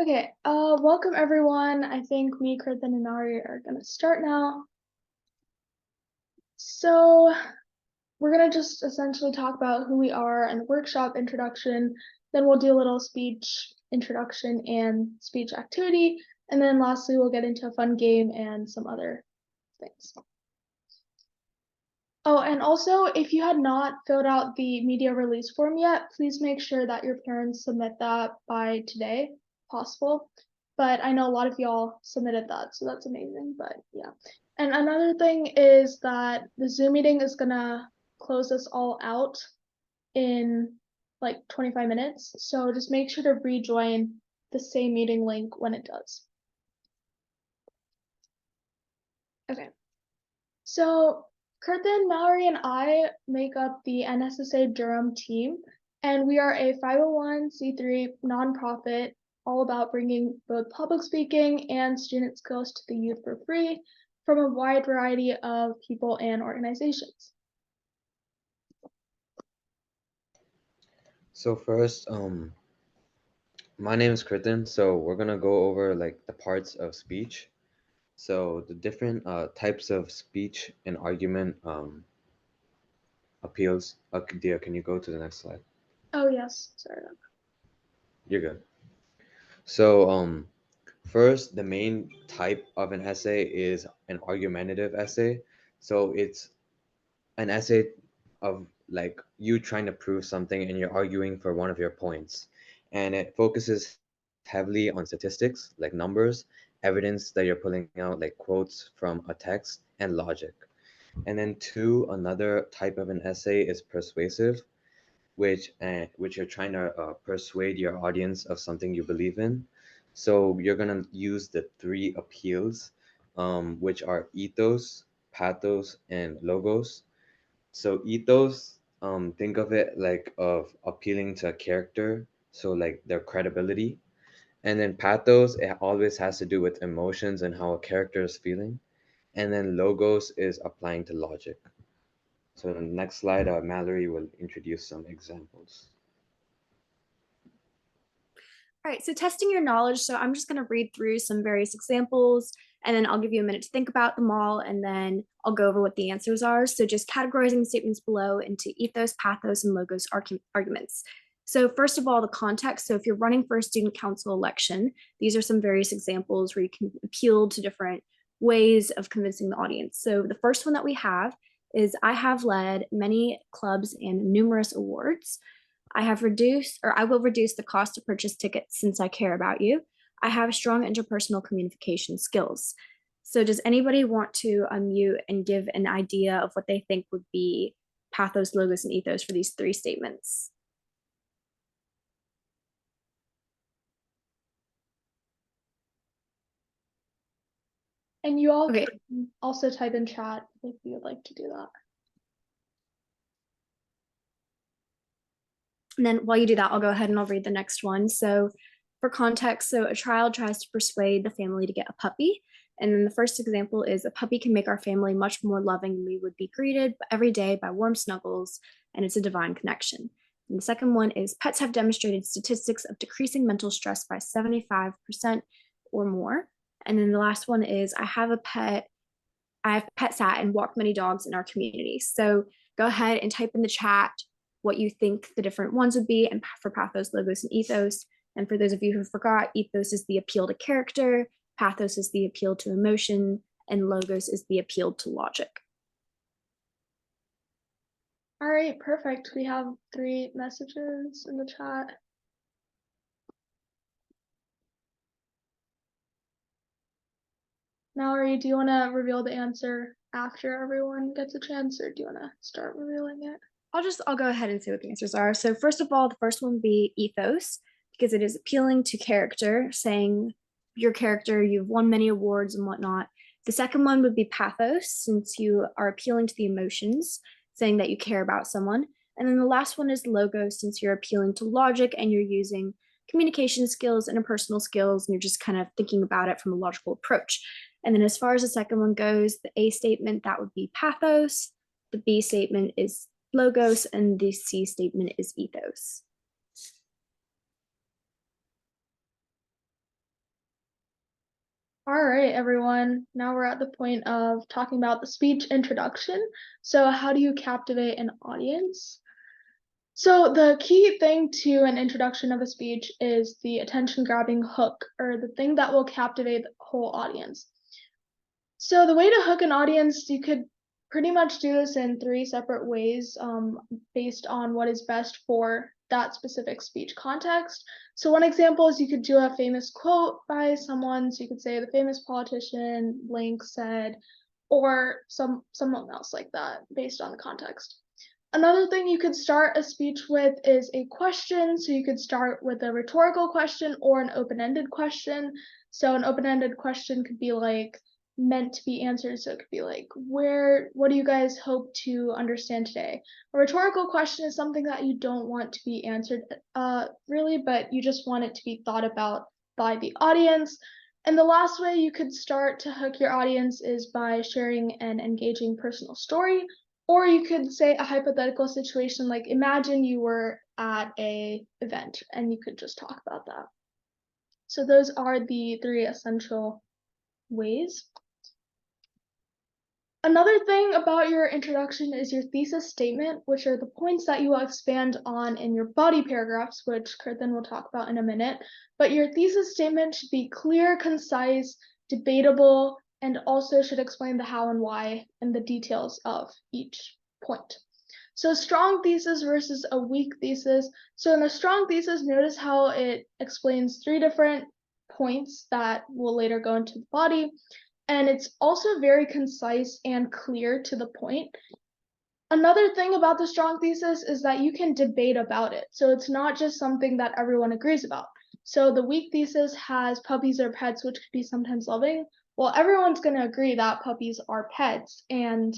Okay, welcome everyone. I think me, Kirthan, and Nari are gonna start now. So we're gonna just essentially talk about who we are and the workshop introduction. Then we'll do a little speech introduction and speech activity. And then lastly, we'll get into a fun game and some other things. Oh, and also, if you had not filled out the media release form yet, please make sure that your parents submit that by today, if possible. But I know a lot of y'all submitted that, so that's amazing, but yeah. And another thing is that the Zoom meeting is gonna close us all out in like 25 minutes, so just make sure to rejoin the same meeting link when it does. Okay, so Kirthan, Mallory, and I make up the NSSA Durham team, and we are a 501c3 nonprofit all about bringing both public speaking and student skills to the youth for free from a wide variety of people and organizations. So first, my name is Kritin. So we're gonna go over like the parts of speech. So the different types of speech and argument appeals. Dia, can you go to the next slide? Oh yes, sorry. You're good. So first, the main type of an essay is an argumentative essay. So it's an essay of like you trying to prove something and you're arguing for one of your points. And it focuses heavily on statistics, like numbers, evidence that you're pulling out, like quotes from a text, and logic. And then two, another type of an essay is persuasive, which you're trying to persuade your audience of something you believe in. So you're gonna use the three appeals, which are ethos, pathos, and logos. So ethos, think of it like of appealing to a character, so like their credibility. And then pathos, it always has to do with emotions and how a character is feeling. And then logos is applying to logic. So the next slide, Mallory will introduce some examples. All right, so testing your knowledge. So I'm just going to read through some various examples, and then I'll give you a minute to think about them all, and then I'll go over what the answers are. So just categorizing the statements below into ethos, pathos, and logos arguments. So first of all, the context. So if you're running for a student council election, these are some various examples where you can appeal to different ways of convincing the audience. So the first one that we have is I have led many clubs and numerous awards. I will reduce the cost to purchase tickets since I care about you. I have strong interpersonal communication skills. So does anybody want to unmute and give an idea of what they think would be pathos, logos, and ethos for these three statements? And you all can also type in chat if you would like to do that. And then while you do that, I'll go ahead and I'll read the next one. So for context, so a child tries to persuade the family to get a puppy. And then the first example is a puppy can make our family much more loving, and we would be greeted every day by warm snuggles, and it's a divine connection. And the second one is pets have demonstrated statistics of decreasing mental stress by 75% or more. And then the last one is I have pet sat and walked many dogs in our community. So go ahead and type in the chat what you think the different ones would be, and for pathos, logos, and ethos. And for those of you who forgot, ethos is the appeal to character, pathos is the appeal to emotion, and logos is the appeal to logic. All right, perfect. We have 3 messages in the chat. Mallory, do you want to reveal the answer after everyone gets a chance, or do you want to start revealing it? I'll go ahead and say what the answers are. So first of all, the first one would be ethos, because it is appealing to character, saying your character, you've won many awards and whatnot. The second one would be pathos, since you are appealing to the emotions, saying that you care about someone. And then the last one is logos, since you're appealing to logic and you're using communication skills, interpersonal skills, and you're just kind of thinking about it from a logical approach. And then as far as the second one goes, the A statement, that would be pathos. The B statement is logos, and the C statement is ethos. All right, everyone. Now we're at the point of talking about the speech introduction. So, how do you captivate an audience? So, the key thing to an introduction of a speech is the attention grabbing hook, or the thing that will captivate the whole audience. So, the way to hook an audience, you could pretty much do this in three separate ways based on what is best for that specific speech context. So, one example is you could do a famous quote by someone. So, you could say, the famous politician blank said, or someone else like that based on the context. Another thing you could start a speech with is a question. So you could start with a rhetorical question or an open-ended question. So an open-ended question could be like meant to be answered. So it could be like, what do you guys hope to understand today? A rhetorical question is something that you don't want to be answered really, but you just want it to be thought about by the audience. And the last way you could start to hook your audience is by sharing an engaging personal story. Or you could say a hypothetical situation like imagine you were at a event and you could just talk about that. So those are the three essential ways. Another thing about your introduction is your thesis statement, which are the points that you will expand on in your body paragraphs, which Kirthan will talk about in a minute. But your thesis statement should be clear, concise, debatable, and also should explain the how and why and the details of each point. So strong thesis versus a weak thesis. So in a strong thesis, notice how it explains three different points that will later go into the body. And it's also very concise and clear to the point. Another thing about the strong thesis is that you can debate about it. So it's not just something that everyone agrees about. So the weak thesis has puppies are pets, which could be sometimes loving. Well, everyone's going to agree that puppies are pets. And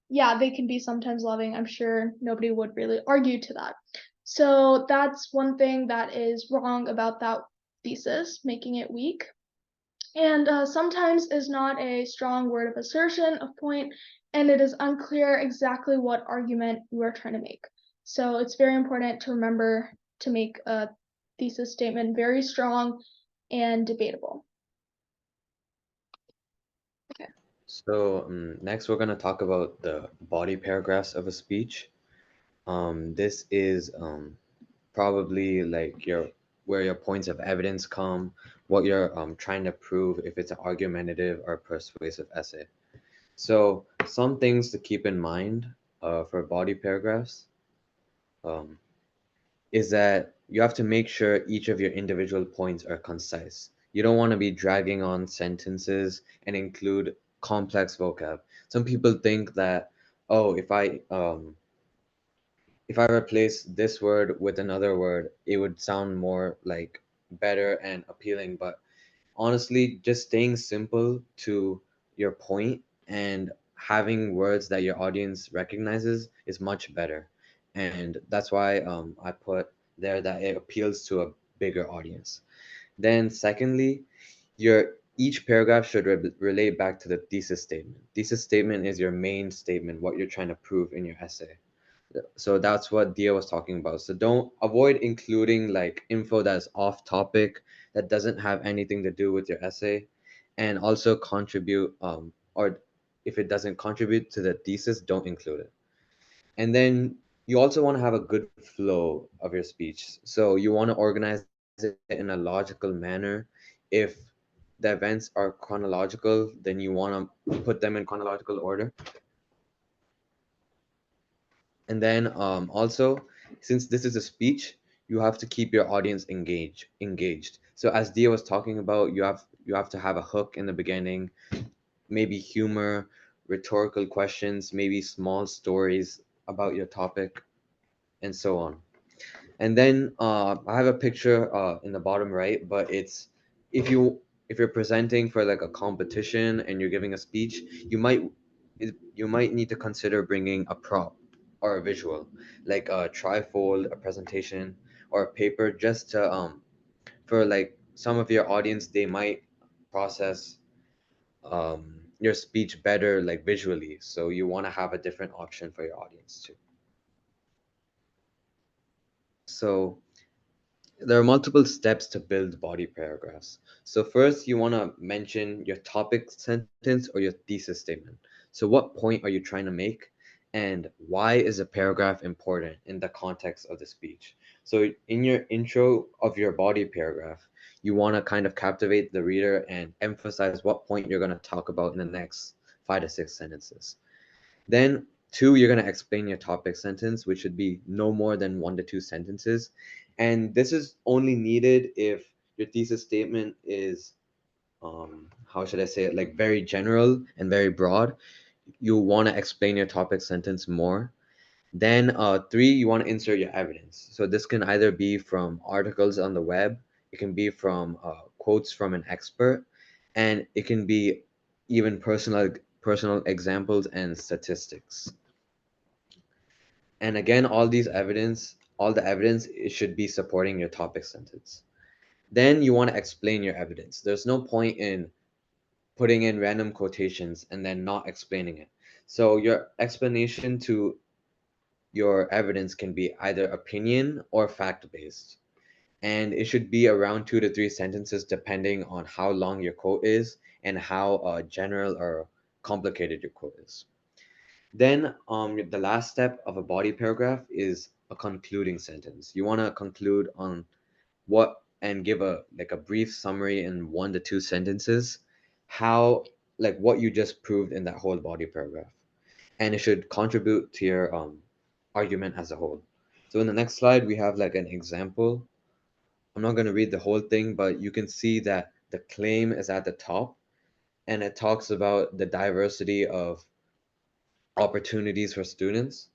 yeah, they can be sometimes loving. I'm sure nobody would really argue to that. So that's one thing that is wrong about that thesis, making it weak. And sometimes is not a strong word of assertion of point, and it is unclear exactly what argument you are trying to make. So it's very important to remember to make a thesis statement very strong and debatable. Okay. So next we're gonna talk about the body paragraphs of a speech. This is probably like where your points of evidence come, what you're trying to prove, if it's an argumentative or persuasive essay. So some things to keep in mind for body paragraphs um, is that you have to make sure each of your individual points are concise. You don't want to be dragging on sentences and include complex vocab. Some people think that, oh, if I replace this word with another word, it would sound more like better and appealing. But honestly, just staying simple to your point and having words that your audience recognizes is much better. And that's why I put there that it appeals to a bigger audience. Then, secondly, your each paragraph should relate back to the thesis statement. Thesis statement is your main statement, what you're trying to prove in your essay. So that's what Dia was talking about. So don't avoid including like info that's off topic, that doesn't have anything to do with your essay, and also contribute or if it doesn't contribute to the thesis, don't include it. And then you also want to have a good flow of your speech. So you want to organize it in a logical manner. If the events are chronological, then you want to put them in chronological order. And then also, since this is a speech, you have to keep your audience engaged. So as Dia was talking about, you have to have a hook in the beginning, maybe humor, rhetorical questions, maybe small stories about your topic, and so on. And then I have a picture in the bottom right, but it's if you if you're presenting for like a competition and you're giving a speech, you might need to consider bringing a prop or a visual, like a trifold, a presentation, or a paper, just to for like some of your audience, they might process your speech better like visually. So you want to have a different option for your audience too. So there are multiple steps to build body paragraphs. So first, you want to mention your topic sentence or your thesis statement. So what point are you trying to make, and why is a paragraph important in the context of the speech? So in your intro of your body paragraph, you want to kind of captivate the reader and emphasize what point you're going to talk about in the next 5 to 6 sentences. Then, two, you're going to explain your topic sentence, which should be no more than 1 to 2 sentences. And this is only needed if your thesis statement is, how should I say it, like very general and very broad. You want to explain your topic sentence more. Then, three, you want to insert your evidence. So this can either be from articles on the web, it can be from quotes from an expert, and it can be even personal examples and statistics. And again, all the evidence, it should be supporting your topic sentence. Then you want to explain your evidence. There's no point in putting in random quotations and then not explaining it. So your explanation to your evidence can be either opinion or fact based. And it should be around 2 to 3 sentences depending on how long your quote is and how general or complicated your quote is. Then the last step of a body paragraph is a concluding sentence. You want to conclude on what and give a like a brief summary in 1 to 2 sentences, how like what you just proved in that whole body paragraph, and it should contribute to your argument as a whole. So in the next slide, we have like an example. I'm not going to read the whole thing, but you can see that the claim is at the top, and it talks about the diversity of opportunities for students.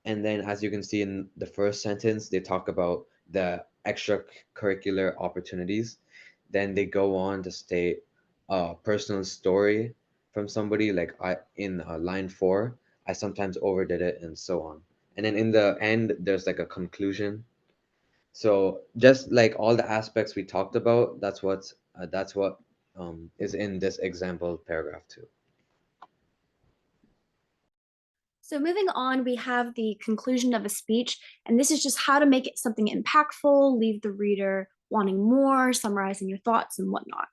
And then, as you can see in the first sentence, they talk about the extracurricular opportunities. Then they go on to state a personal story from somebody, like I in line four, I sometimes overdid it, and so on. And then in the end, there's like a conclusion. So just like all the aspects we talked about, that's what is in this example paragraph too. So moving on, we have the conclusion of a speech, and this is just how to make it something impactful, leave the reader wanting more, summarizing your thoughts and whatnot.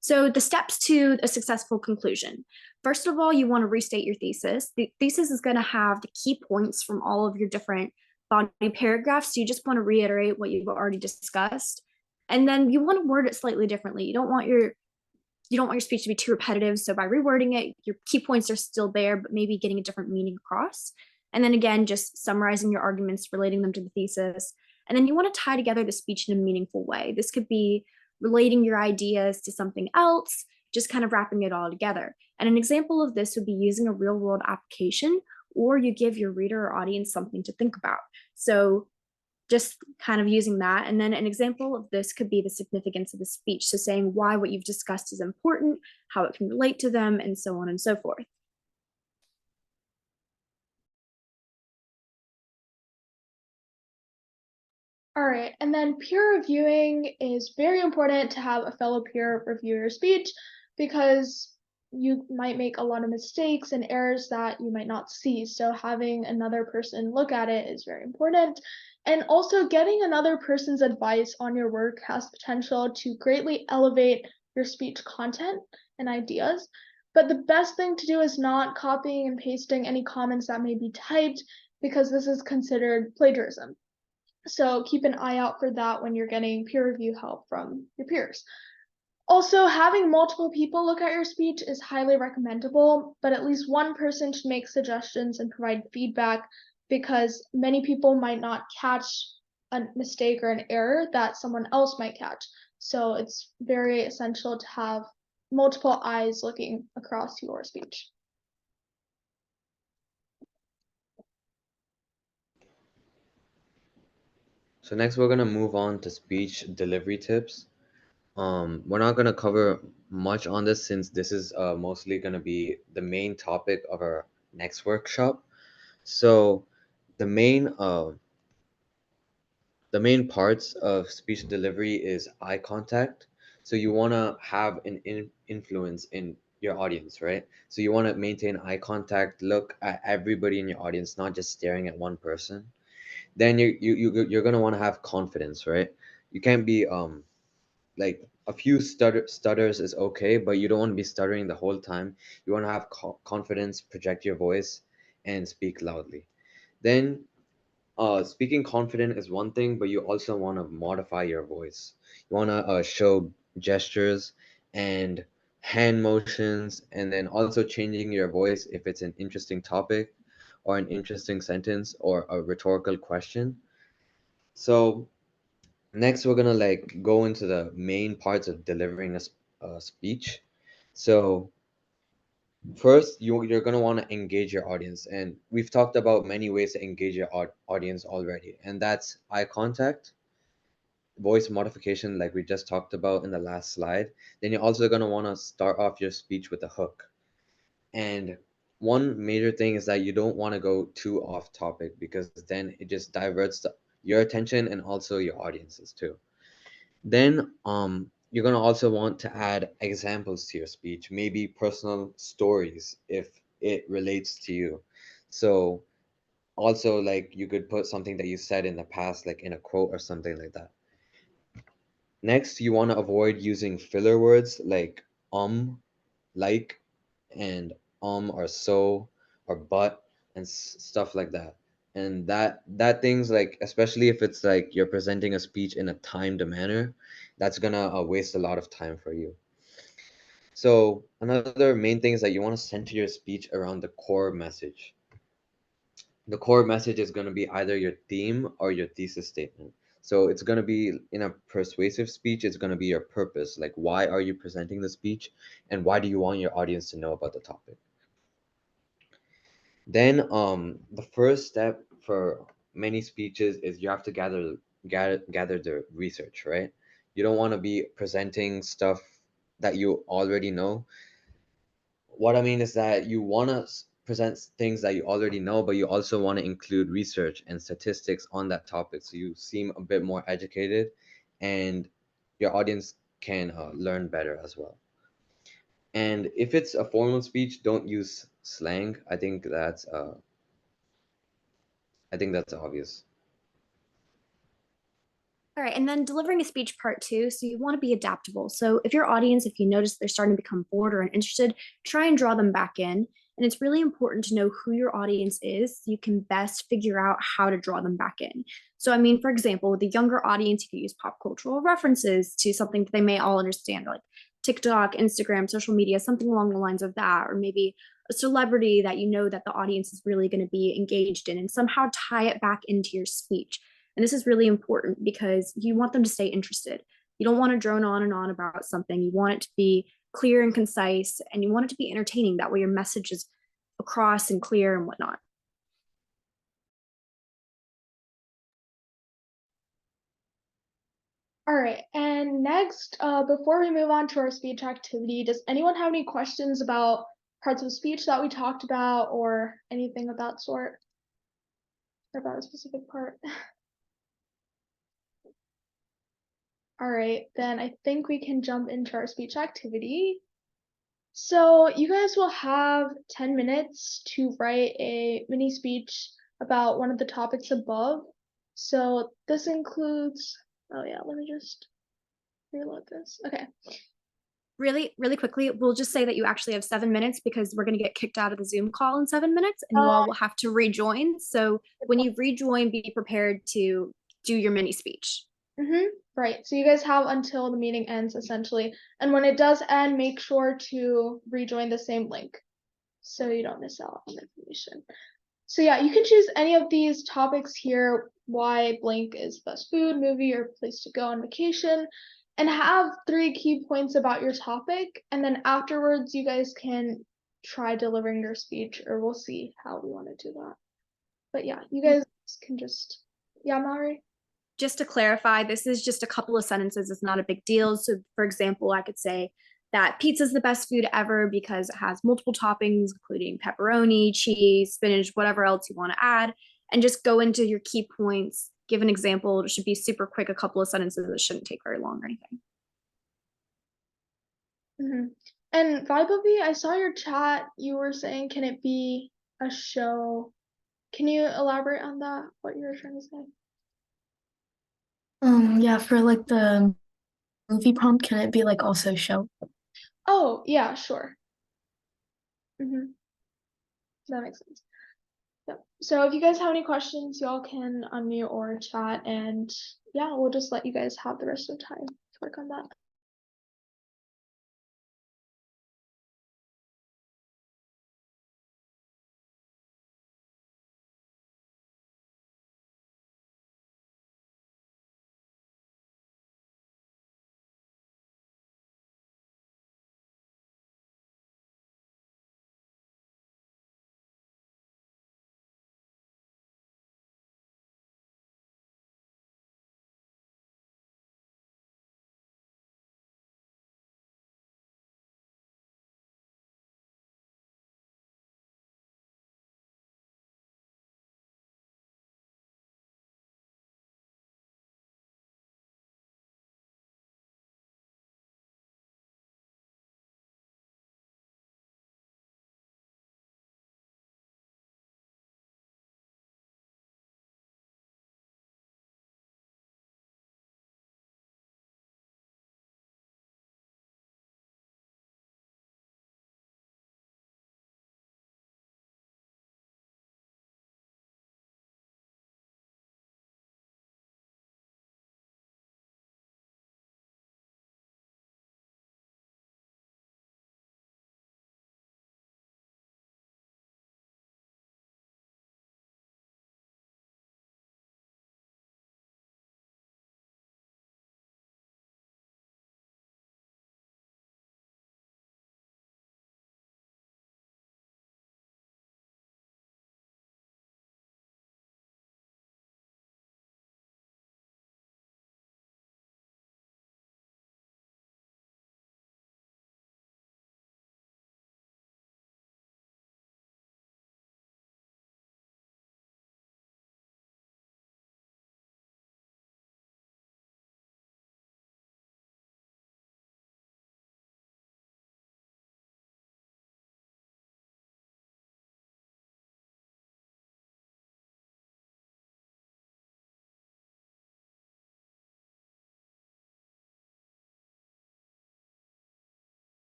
So the steps to a successful conclusion. First of all, you want to restate your thesis. The thesis is going to have the key points from all of your different body paragraphs. So you just want to reiterate what you've already discussed. And then you want to word it slightly differently. You don't want your speech to be too repetitive. So by rewording it, your key points are still there, but maybe getting a different meaning across. And then again, just summarizing your arguments, relating them to the thesis. And then you want to tie together the speech in a meaningful way. This could be relating your ideas to something else, just kind of wrapping it all together. And an example of this would be using a real world application, or you give your reader or audience something to think about. So just kind of using that. And then an example of this could be the significance of the speech. So saying why what you've discussed is important, how it can relate to them, and so on and so forth. All right, and then peer reviewing is very important to have a fellow peer review your speech because you might make a lot of mistakes and errors that you might not see. So having another person look at it is very important. And also getting another person's advice on your work has potential to greatly elevate your speech content and ideas. But the best thing to do is not copying and pasting any comments that may be typed because this is considered plagiarism. So keep an eye out for that when you're getting peer review help from your peers. Also, having multiple people look at your speech is highly recommendable, but at least one person should make suggestions and provide feedback because many people might not catch a mistake or an error that someone else might catch. So it's very essential to have multiple eyes looking across your speech. So next we're gonna move on to speech delivery tips. We're not gonna cover much on this since this is mostly gonna be the main topic of our next workshop. So the main uh, the main parts of speech delivery is eye contact. So you wanna have an influence in your audience, right? So you wanna maintain eye contact, look at everybody in your audience, not just staring at one person. Then you're gonna want to have confidence, right? You can't be like a few stutters is okay, but you don't want to be stuttering the whole time. You want to have confidence, project your voice, and speak loudly. Then speaking confident is one thing, but you also want to modify your voice. You want to show gestures and hand motions, and then also changing your voice if it's an interesting topic or an interesting sentence or a rhetorical question. So next, we're gonna like go into the main parts of delivering a speech. So first, you're gonna want to engage your audience, and we've talked about many ways to engage your audience already, and that's eye contact, voice modification, like we just talked about in the last slide. Then you're also gonna want to start off your speech with a hook. And one major thing is that you don't want to go too off topic because then it just diverts your attention and also your audience's too. Then you're gonna also want to add examples to your speech, maybe personal stories if it relates to you. So also like you could put something that you said in the past, like in a quote or something like that. Next, you want to avoid using filler words like like, and or so or but and stuff like that. And that things like, especially if it's like you're presenting a speech in a timed manner, that's gonna waste a lot of time for you. So another main thing is that you want to center your speech around the core message. The core message is going to be either your theme or your thesis statement. So it's going to be in a persuasive speech, it's going to be your purpose. Like, why are you presenting the speech and why do you want your audience to know about the topic? Then the first step for many speeches is you have to gather the research, right? You don't want to be presenting stuff that you already know. What I mean is that you want to present things that you already know, but you also want to include research and statistics on that topic so you seem a bit more educated and your audience can learn better as well. And if it's a formal speech, don't use slang. I think that's obvious. All right, and then delivering a speech part two. So you want to be adaptable. So if your audience, if you notice they're starting to become bored or uninterested, try and draw them back in. And it's really important to know who your audience is so you can best figure out how to draw them back in. So, I mean, for example, with a younger audience, you could use pop cultural references to something that they may all understand, like TikTok, Instagram, social media, something along the lines of that, or maybe a celebrity that you know that the audience is really going to be engaged in, and somehow tie it back into your speech. And this is really important because you want them to stay interested. You don't want to drone on and on about something. You want it to be clear and concise, and you want it to be entertaining. That way, your message is across and clear and whatnot. All right, and next, before we move on to our speech activity, does anyone have any questions about parts of speech that we talked about or anything of that sort? Or about a specific part? All right, then I think we can jump into our speech activity. So you guys will have 10 minutes to write a mini speech about one of the topics above. So this includes, oh yeah, let me just reload this. Okay. Really quickly, we'll just say that you actually have 7 minutes because we're going to get kicked out of the Zoom call in 7 minutes and you all will have to rejoin. So when you rejoin, be prepared to do your mini speech. Right, so you guys have until the meeting ends essentially. And when it does end, make sure to rejoin the same link so you don't miss out on information. So yeah, you can choose any of these topics here, why blank is best food, movie, or place to go on vacation, and have 3 key points about your topic. And then afterwards, you guys can try delivering your speech, or we'll see how we want to do that. But yeah, you guys can just, yeah, Mari? Just to clarify, this is just a couple of sentences. It's not a big deal. So, for example, I could say that pizza is the best food ever because it has multiple toppings, including pepperoni, cheese, spinach, whatever else you want to add, and just go into your key points. Give an example. It should be super quick, a couple of sentences. It shouldn't take very long or anything. And Vibavi, I saw your chat. You were saying, can it be a show? Can you elaborate on that? What you were trying to say? Yeah, for like the movie prompt, can it be like also show? Oh, yeah, sure. That makes sense. Yep. So if you guys have any questions, y'all can unmute or chat, and yeah, we'll just let you guys have the rest of the time to work on that.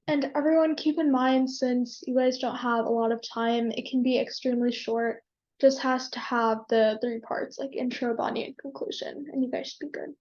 And everyone keep in mind, since you guys don't have a lot of time, it can be extremely short. Just has to have the 3 parts, like intro, body, and conclusion, and you guys should be good.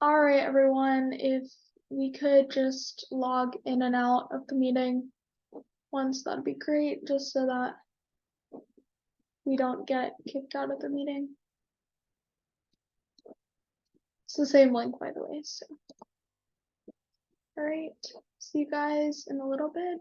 All right, everyone, if we could just log in and out of the meeting once, that'd be great, just so that we don't get kicked out of the meeting. It's the same link, by the way, so. All right, see you guys in a little bit.